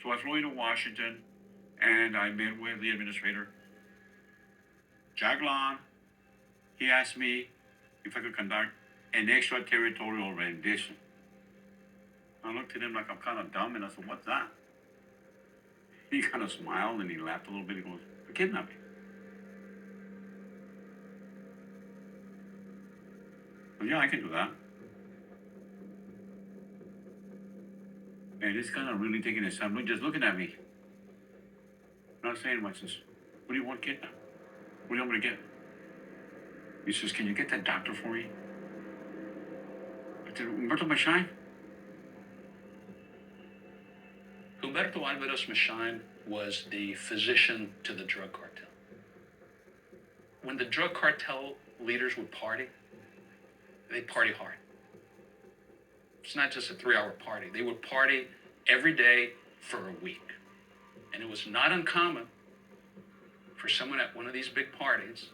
So I flew into Washington, and I met with the administrator, Jack Long. He asked me if I could conduct an extraterritorial rendition. I looked at him like I'm kind of dumb, and I said, "What's that?" He kind of smiled and he laughed a little bit. He goes, "A kidnapping." Well, yeah, I can do that. And he's kind of really taking his time, just looking at me. Not saying much. Says, "What do you want, kid? What do you want me to get?" He says, "Can you get that doctor for me?" I said, "Humberto Machine?" Humberto Alvarez Machine was the physician to the drug cartel. When the drug cartel leaders would party, they party hard. It's not just a 3-hour party. They would party every day for a week. And it was not uncommon for someone at one of these big parties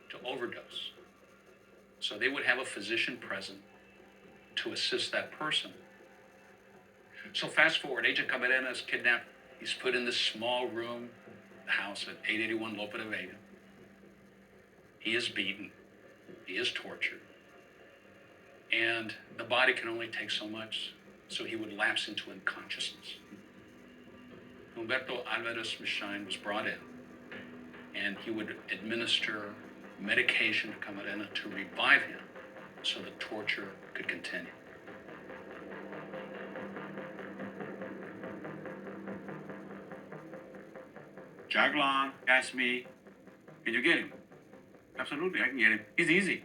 to overdose. So they would have a physician present to assist that person. So fast forward, Agent Camarena is kidnapped. He's put in this small room, the house at 881 Lope de Vega. He is beaten. He is tortured. And the body can only take so much, so he would lapse into unconsciousness. Humberto Alvarez Machine was brought in, and he would administer medication to Camarena to revive him so the torture could continue. Jack Long asked me, "Can you get him?" "Absolutely, I can get him. He's easy.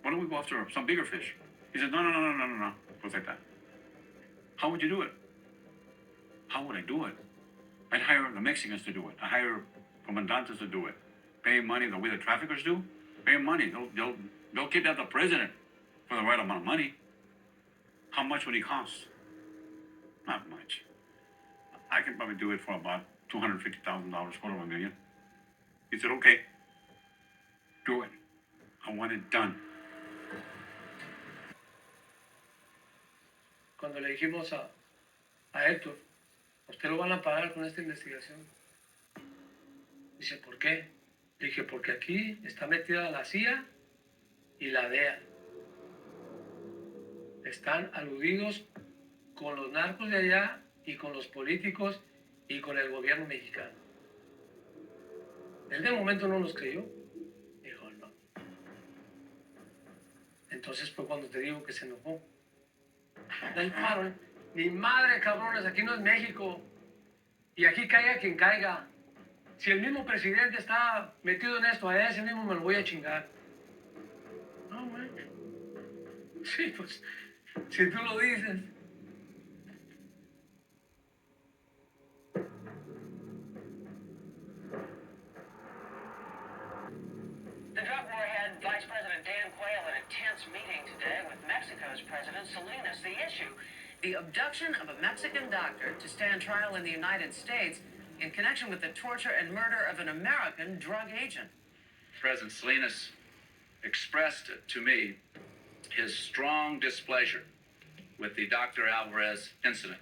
Why don't we go after some bigger fish?" He said, No. Goes like that. "How would you do it?" "How would I do it? I'd hire the Mexicans to do it. I hire comandantes to do it. Pay money the way the traffickers do. Pay him money. They'll kidnap the president for the right amount of money." "How much would he cost?" "Not much. I can probably do it for about $250,000, $250,000. He said, "Okay, do it. I want it done." Cuando le dijimos a Héctor, usted lo van a pagar con esta investigación. Dice, ¿por qué? Le dije, porque aquí está metida la CIA y la DEA. Están aludidos con los narcos de allá y con los políticos y con el gobierno mexicano. Él de momento no nos creyó. Dijo, no. Entonces fue cuando te digo que se enojó. Del paro, ni madre, cabrones, aquí no es México. Y aquí caiga quien caiga. Si el mismo presidente está metido en esto, a ese mismo me lo voy a chingar. No, güey. Sí, pues, si tú lo dices. The drug war had Vice President Dan Quayle an intense meeting today with Mexico's President Salinas. The issue, the abduction of a Mexican doctor to stand trial in the United States in connection with the torture and murder of an American drug agent. President Salinas expressed to me his strong displeasure with the Dr. Alvarez incident.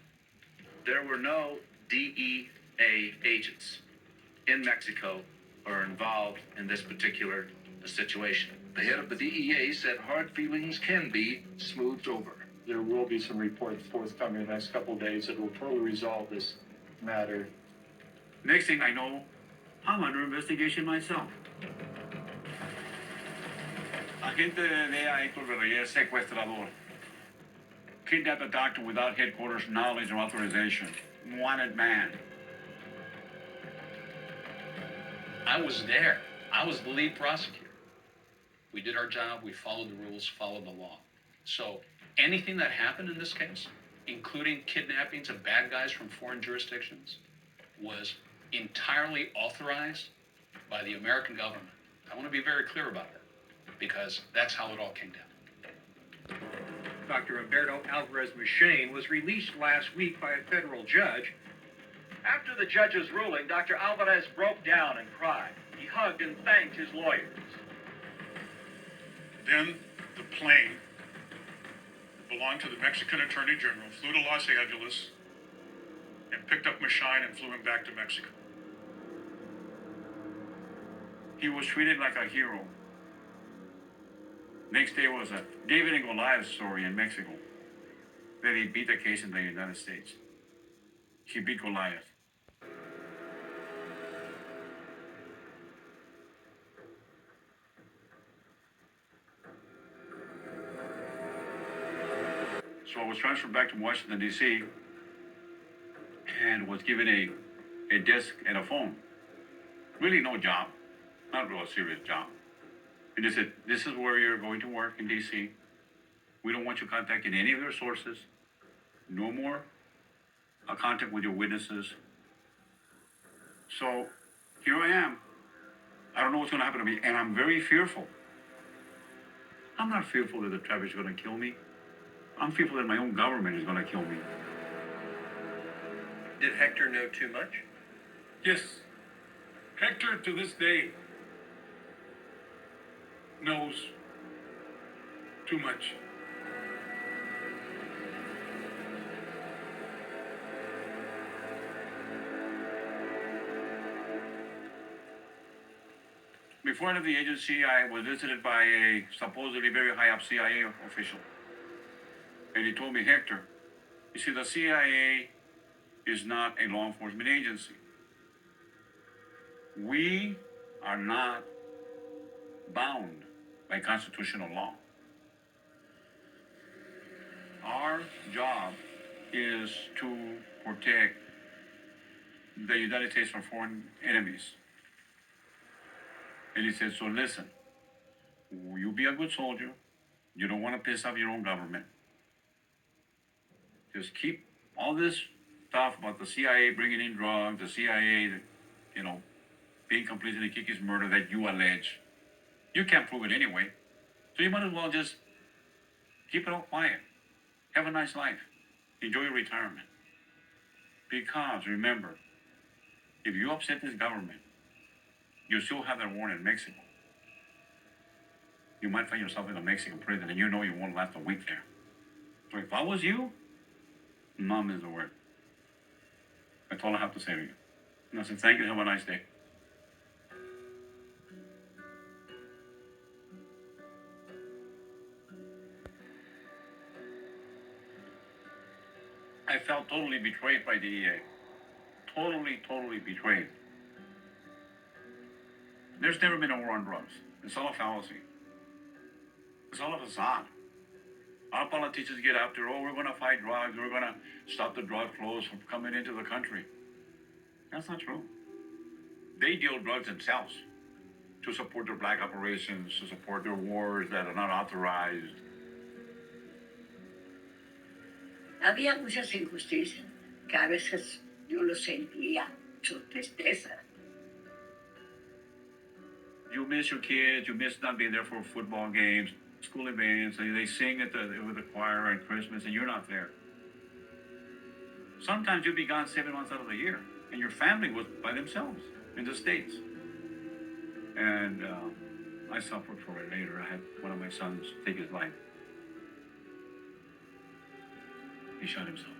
There were no DEA agents in Mexico or involved in this particular situation. The head of the DEA said hard feelings can be smoothed over. There will be some reports forthcoming in the next couple of days that will totally resolve this matter. Next thing I know, I'm under investigation myself. Agente de DEA Héctor Reyes, secuestrador. Kidnapped a doctor without headquarters knowledge or authorization. Wanted man. I was there. I was the lead prosecutor. We did our job. We followed the rules, followed the law. So anything that happened in this case, including kidnappings of bad guys from foreign jurisdictions, was entirely authorized by the American government. I want to be very clear about that, because that's how it all came down. Dr. Humberto Alvarez Machine was released last week by a federal judge. After the judge's ruling, Dr. Alvarez broke down and cried. He hugged and thanked his lawyers. Then the plane that belonged to the Mexican Attorney General flew to Los Angeles, and picked up Machine and flew him back to Mexico. He was treated like a hero. Next day was a David and Goliath story in Mexico. Then he beat the case in the United States. He beat Goliath. So I was transferred back to Washington, D.C., and was given a desk and a phone. Really no job, not real serious job. And they said, this is where you're going to work in D.C. We don't want you contacting any of your sources. No more contact with your witnesses. So here I am. I don't know what's going to happen to me, and I'm very fearful. I'm not fearful that the traffic is going to kill me. I'm fearful that my own government is going to kill me. Did Hector know too much? Yes. Hector, to this day, knows too much. Before I left the agency, I was visited by a supposedly very high-up CIA official. And he told me, Hector, you see, the CIA is not a law enforcement agency. We are not bound by constitutional law. Our job is to protect the United States from foreign enemies. And he said, so listen, you be a good soldier. You don't want to piss off your own government. Just keep all this stuff about the CIA bringing in drugs, the CIA, being complicit in Kiki's murder that you allege. You can't prove it anyway. So you might as well just keep it all quiet. Have a nice life. Enjoy your retirement. Because remember, if you upset this government, you still have that war in Mexico. You might find yourself in a Mexican prison and you know you won't last a week there. So if I was you, none is the word. That's all I have to say to you. And I said, thank you, have a nice day. I felt totally betrayed by the DEA. Totally betrayed. There's never been a war on drugs. It's all a fallacy. It's all a facade. Our politicians get after, we're going to fight drugs, we're going to stop the drug flows from coming into the country. That's not true. They deal drugs themselves to support their black operations, to support their wars that are not authorized. Había muchas injusticias que a veces yo lo sentía, su tristeza. You miss your kids, you miss not being there for football games, school events, they sing with the choir on Christmas and you're not there. Sometimes you'd be gone 7 months out of the year and your family was by themselves in the States. And I suffered for it later. I had one of my sons take his life. He shot himself.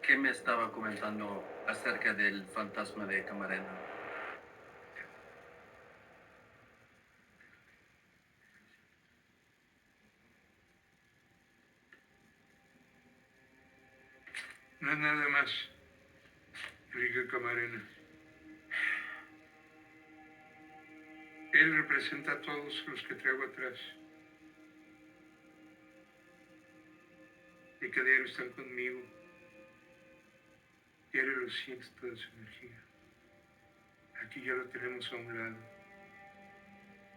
¿Qué me estaba comentando acerca del fantasma de Camarena? No es nada más, Enrique Camarena. Él representa a todos los que traigo atrás. Y que diario están conmigo. Diario lo siento toda su energía. Aquí ya lo tenemos a un lado.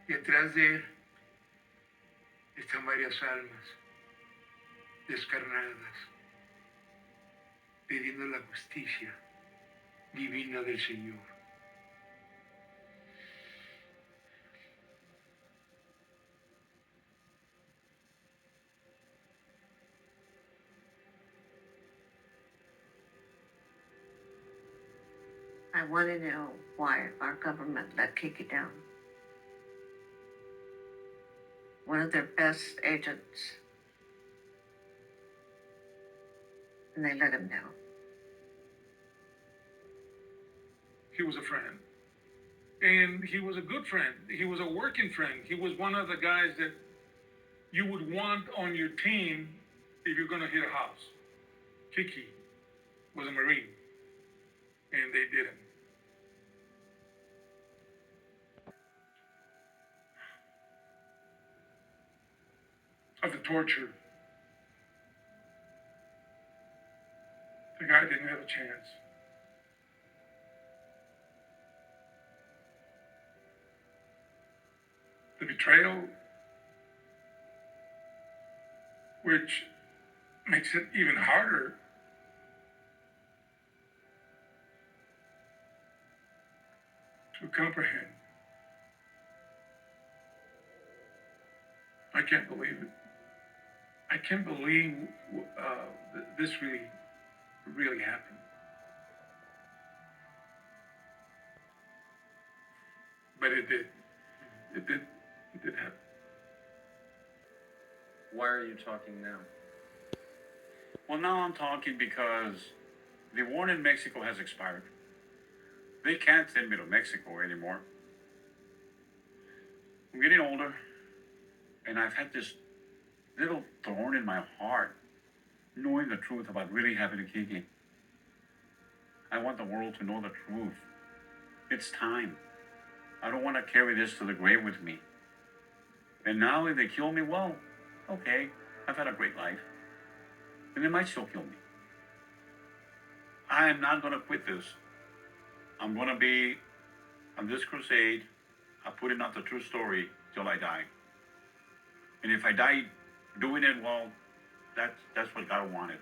Y atrás de él están varias almas descarnadas, pidiendo la justicia divina del Señor. I want to know why our government let Kiki down. one of their best agents, and they let him down. He was a friend. And he was a good friend. He was a working friend. He was one of the guys that you would want on your team if you're going to hit a house. Kiki was a Marine, and they didn't. Of the torture, the guy didn't have a chance. The betrayal, which makes it even harder, to comprehend. I can't believe it. I can't believe this really happened. But it did. It did happen. Why are you talking now? Well, now I'm talking because the war in Mexico has expired. They can't send me to Mexico anymore. I'm getting older, and I've had this little thorn in my heart, knowing the truth about really having a Kiki. I want the world to know the truth. It's time. I don't want to carry this to the grave with me. And now if they kill me, well, okay, I've had a great life. And they might still kill me. I am not going to quit this. I'm going to be on this crusade. I'm putting out the true story till I die. And if I die doing it, well, that's what God wanted.